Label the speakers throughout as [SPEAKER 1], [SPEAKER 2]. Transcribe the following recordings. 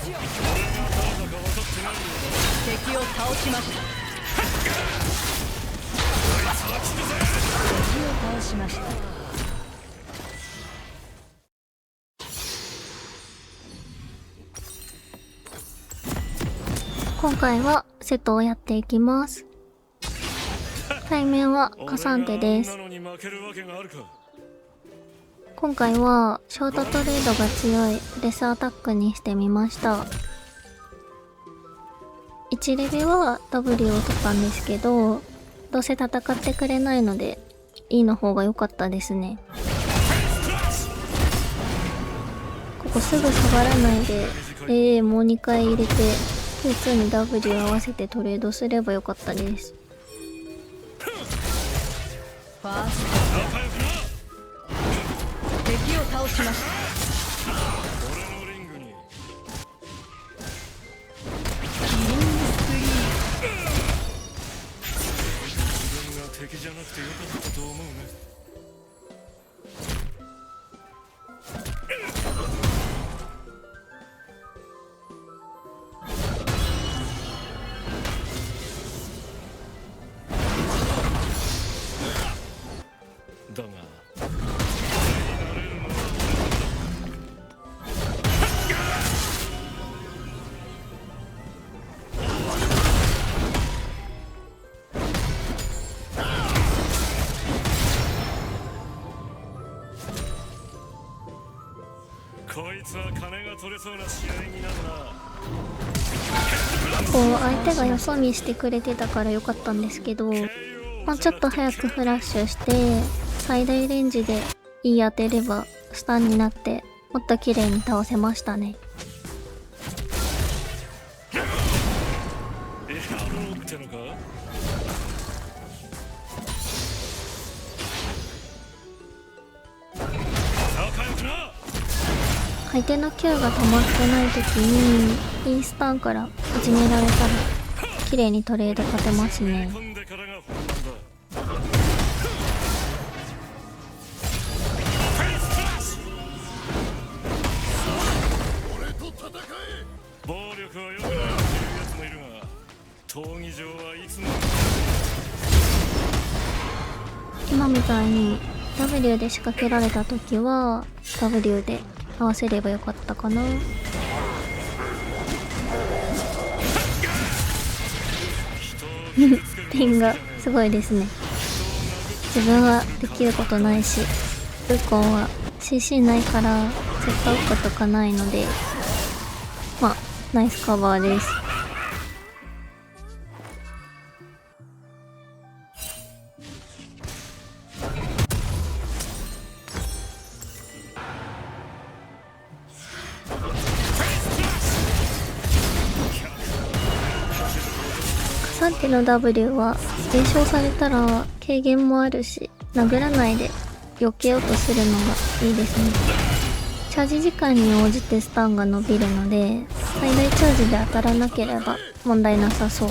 [SPEAKER 1] 敵を倒しました。敵を倒しました。
[SPEAKER 2] 今回はセットをやっていきます。対面はカサンテです。今回はショートトレードが強いプレスアタックにしてみました。1レベは W を取ったんですけど、どうせ戦ってくれないので E の方が良かったですね。ここすぐ下がらないで AA もう2回入れて Q2 に W 合わせてトレードすればよかったです。
[SPEAKER 1] ファースト敵を倒しました。
[SPEAKER 3] 敵じゃなくてよかったと思うね。だがこいつは金が取れそうな試合になるな。
[SPEAKER 2] こう相手がよそ見してくれてたから良かったんですけど、もうちょっと早くフラッシュして最大レンジでいい当てればスタンになってもっと綺麗に倒せましたね。
[SPEAKER 3] やろうってのか。
[SPEAKER 2] 相手の Q が止まってない時にインスタンから始められたら綺麗にトレード勝てますね。
[SPEAKER 3] 暴力は良くないっていうやつもいるが、闘技場はいつも
[SPEAKER 2] 今みたいに W で仕掛けられた時は W で合わせればよかったかな。ピンがすごいですね。自分はできることないし、ウーコンは CC ないから絶対打ったとかないので、まあナイスカバーです。カサンテの W は減少されたら軽減もあるし、殴らないで避けようとするのがいいですね。チャージ時間に応じてスタンが伸びるので、最大チャージで当たらなければ問題なさそう。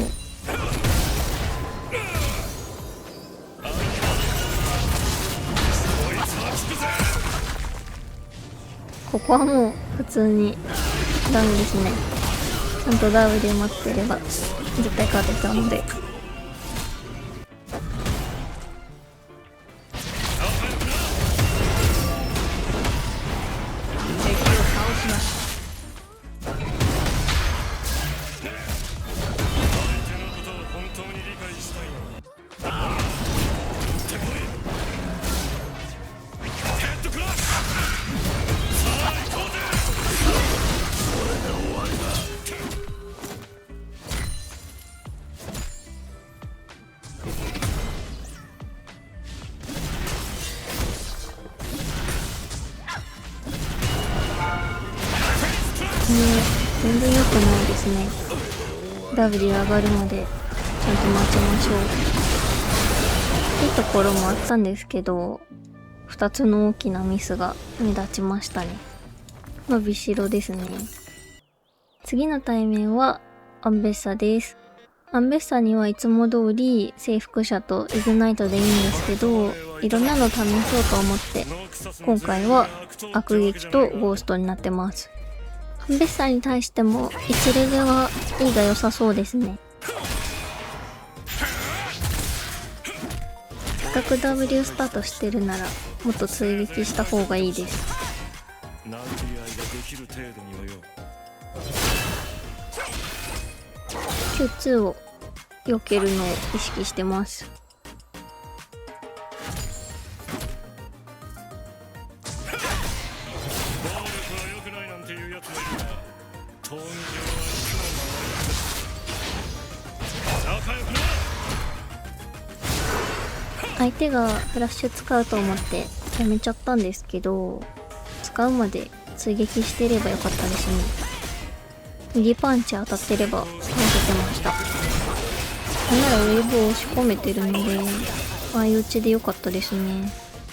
[SPEAKER 2] ここはもう普通にダメですね。ちゃんと W 待ってれば絶対勝てたので。全然良くないですね。W 上がるまでちゃんと待ちましょう。いいところもあったんですけど、2つの大きなミスが目立ちましたね。伸びしろですね。次の対面はアンベッサです。アンベッサにはいつも通り征服者とイグナイトでいいんですけど、いろんなの試そうと思って今回は悪撃とゴーストになってます。アンベッサーに対しても1レベは E が良さそうですね。せっかく W スタートしてるならもっと追撃した方がいいです。
[SPEAKER 3] 殴り合いができる程度にはよ。
[SPEAKER 2] Q2 を避けるのを意識してます。
[SPEAKER 3] 暴力は良くないなんていうやつもいるが、闘技場はいつも仲良くな。
[SPEAKER 2] 相手がフラッシュ使うと思ってやめちゃったんですけど、使うまで追撃してればよかったですね。右パンチ当たってれば倒せてました。なんならウェーブを押し込めてるので相打ちでよかったですね。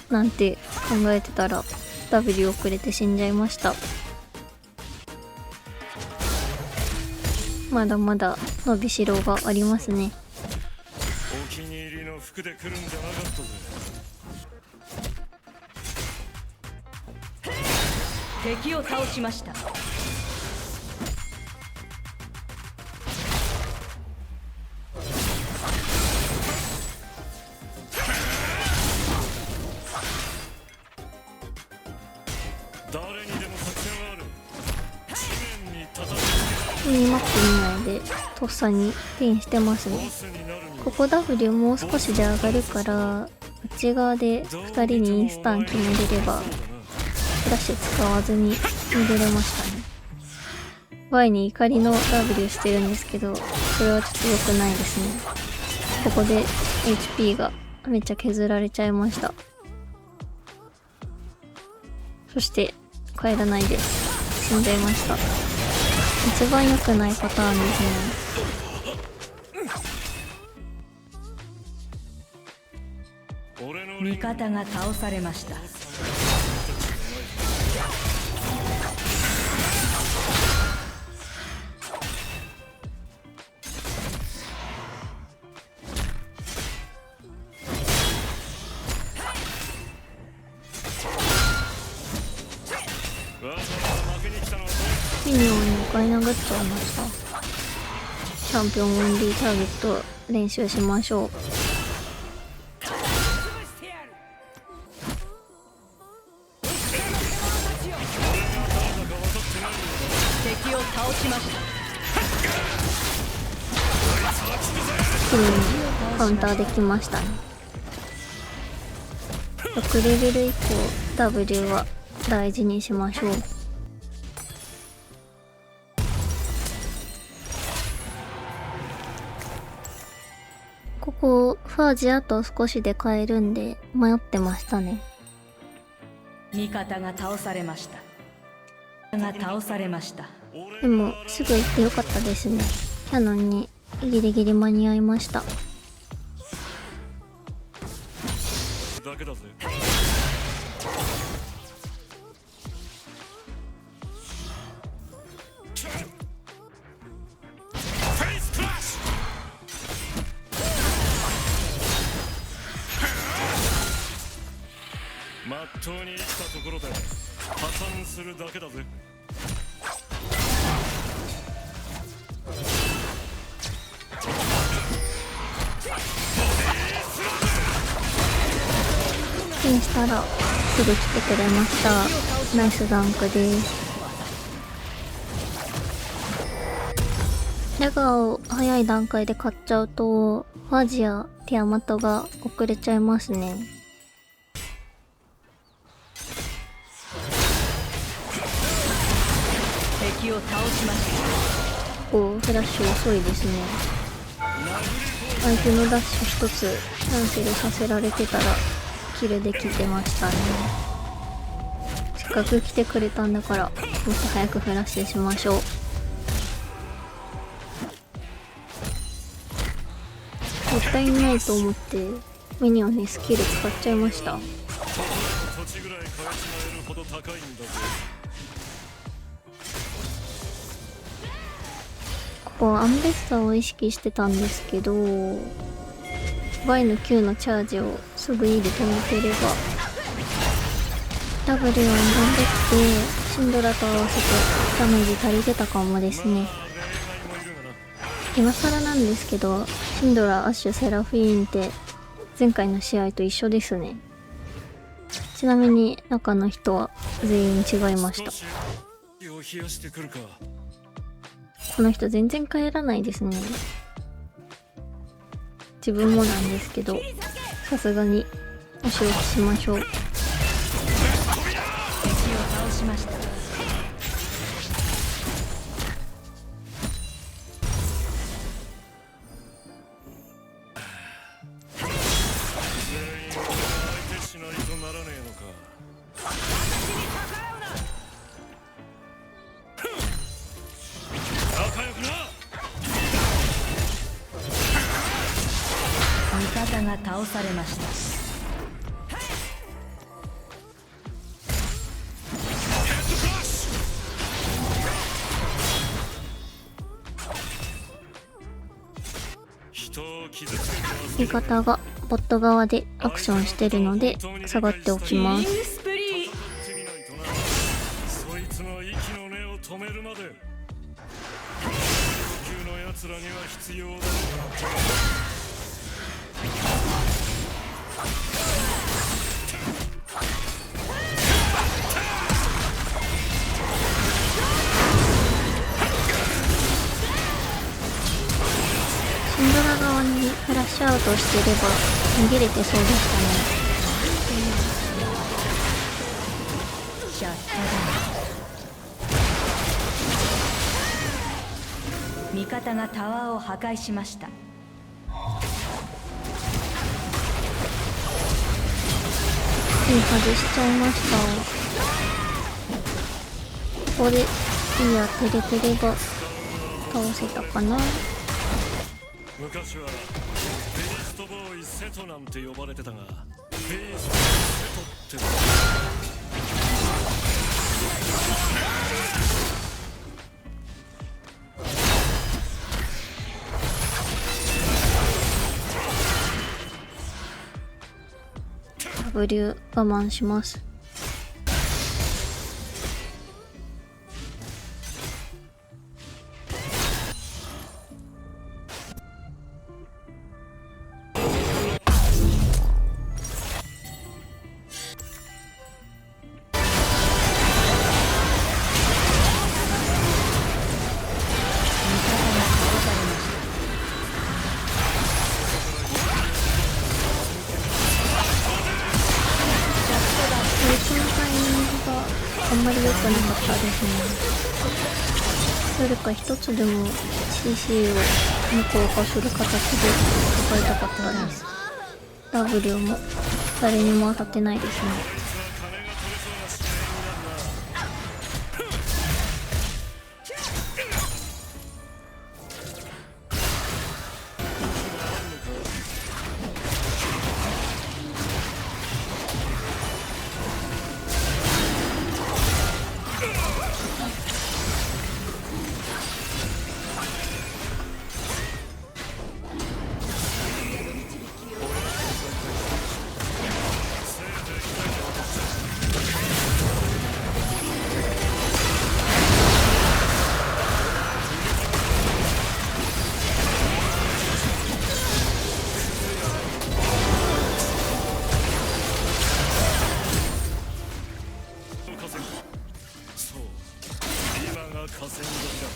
[SPEAKER 2] なんて考えてたら W 遅れて死んじゃいました。まだまだ伸びしろがありますね。
[SPEAKER 3] お気に入りの服で来るんじゃなかったぜ。
[SPEAKER 1] 敵を倒しました。
[SPEAKER 3] 誰にでも立ち上がる。地面に叩き
[SPEAKER 2] ミニマップ見ないでとっさにピンしてますね。
[SPEAKER 3] ボスになるに
[SPEAKER 2] ここ W もう少しで上がるから内側で2人にインスタン決めれればフラッシュ使わずに逃げれましたね。Y に怒りの W してるんですけど、それはちょっと良くないですね。ここで HP がめっちゃ削られちゃいました。そして帰らないで死んじゃいました。一番良くないパターンですね。
[SPEAKER 3] 俺の
[SPEAKER 1] 味方が倒されました。
[SPEAKER 2] ミニオン2回殴っちゃいました。チャンピオンオンリーターゲット練習しましょう。
[SPEAKER 1] 敵を倒しました。
[SPEAKER 2] 綺麗にカウンターできましたね。6レベル以降 W は大事にしましょう。ここファージあと少しで買えるんで迷ってましたね。
[SPEAKER 1] 味方が倒されました。倒されました。
[SPEAKER 2] でもすぐ行ってよかったですね。キャノンにギリギリ間に合いました。
[SPEAKER 3] だけだぜ。まっとうに生きたところで破産するだけだぜ。
[SPEAKER 2] ピンしたらすぐ来てくれました。ナイスダンクです。レガを早い段階で買っちゃうとファジやティアマトが遅れちゃいますね。
[SPEAKER 1] 敵を倒しました。
[SPEAKER 2] フラッシュ遅いですね。相手のダッシュ一つキャンセルさせられてたらキルできてましたね。せっかく来てくれたんだからもっと早くフラッシュしましょう。もったいないと思ってミニオンにスキル使っちゃいました。
[SPEAKER 3] 土地ぐらい買い占めるほど高いんだぜ。
[SPEAKER 2] ここアンベッサーを意識してたんですけど Y の Q のチャージをすぐ E で止めてれば W を2番できてシンドラと合わせてダメージ足りてたかもですね。今更なんですけど、シンドラ、アッシュ、セラフィーンって前回の試合と一緒ですね。ちなみに中の人は全員違いました。この人全然帰らないですね。自分もなんですけど、さすがにお仕置きしましょう。
[SPEAKER 1] 敵を倒しました。味方が倒されました。
[SPEAKER 2] 味方がボット側でアクションしてるので下がっておきます。
[SPEAKER 3] そいつの息の根を止めるまで地球の奴らには必要だ。
[SPEAKER 2] シンドラ側にフラッシュアウトしてれば逃げれてそうでしたね。
[SPEAKER 1] シャッター。味方がタワーを破壊しました。
[SPEAKER 2] 外しちゃいました。ここでいいやテレテレが倒せたかな。
[SPEAKER 3] 昔はベイストボーイセトなんて呼ばれてたが、ベイストセトって
[SPEAKER 2] W 我慢します。あんまり良くなかったですね。誰か一つでも CC を無効化する形で使いたかったです。W も誰にも当たってないですね。
[SPEAKER 3] そう、今が河川時だ。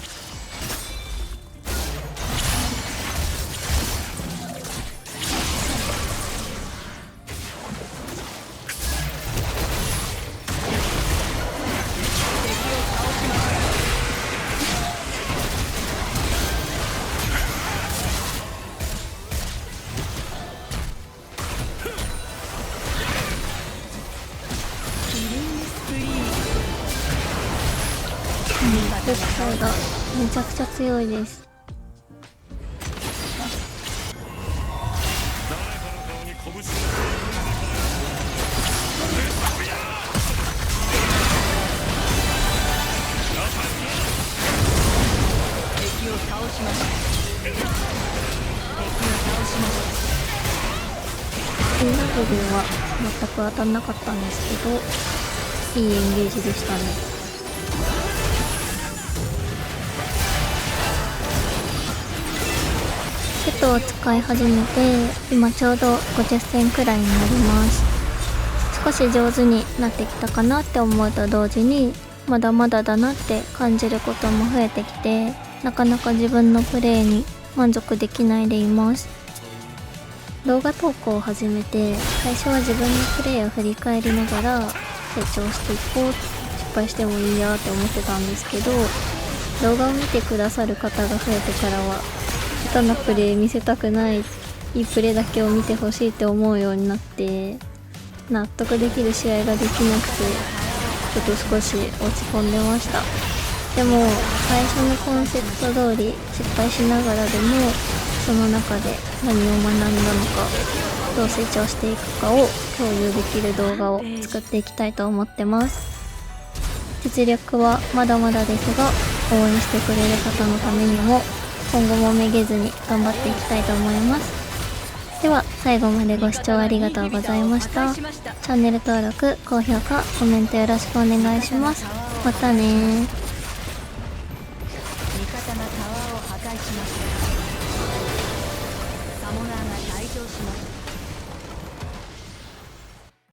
[SPEAKER 2] 絶対がめちゃくちゃ強いです。
[SPEAKER 1] 敵を倒しました。
[SPEAKER 2] EW は全く当たんなかったんですけど、いいエンゲージでしたね。ットを使い始めて今ちょうど50戦くらいになります。少し上手になってきたかなって思うと同時にまだまだだなって感じることも増えてきて、なかなか自分のプレイに満足できないでいます。動画投稿を始めて最初は自分のプレイを振り返りながら成長していこう、失敗してもいいやって思ってたんですけど、動画を見てくださる方が増えてからは下手なプレイ見せたくない、いいプレイだけを見てほしいって思うようになって、納得できる試合ができなくてちょっと少し落ち込んでました。でも最初のコンセプト通り失敗しながらでもその中で何を学んだのか、どう成長していくかを共有できる動画を作っていきたいと思ってます。実力はまだまだですが、応援してくれる方のためにも今後もめげずに頑張っていきたいと思います。では最後までご視聴ありがとうございました。チャンネル登録、高評価、コメントよろしくお願いします。またねー。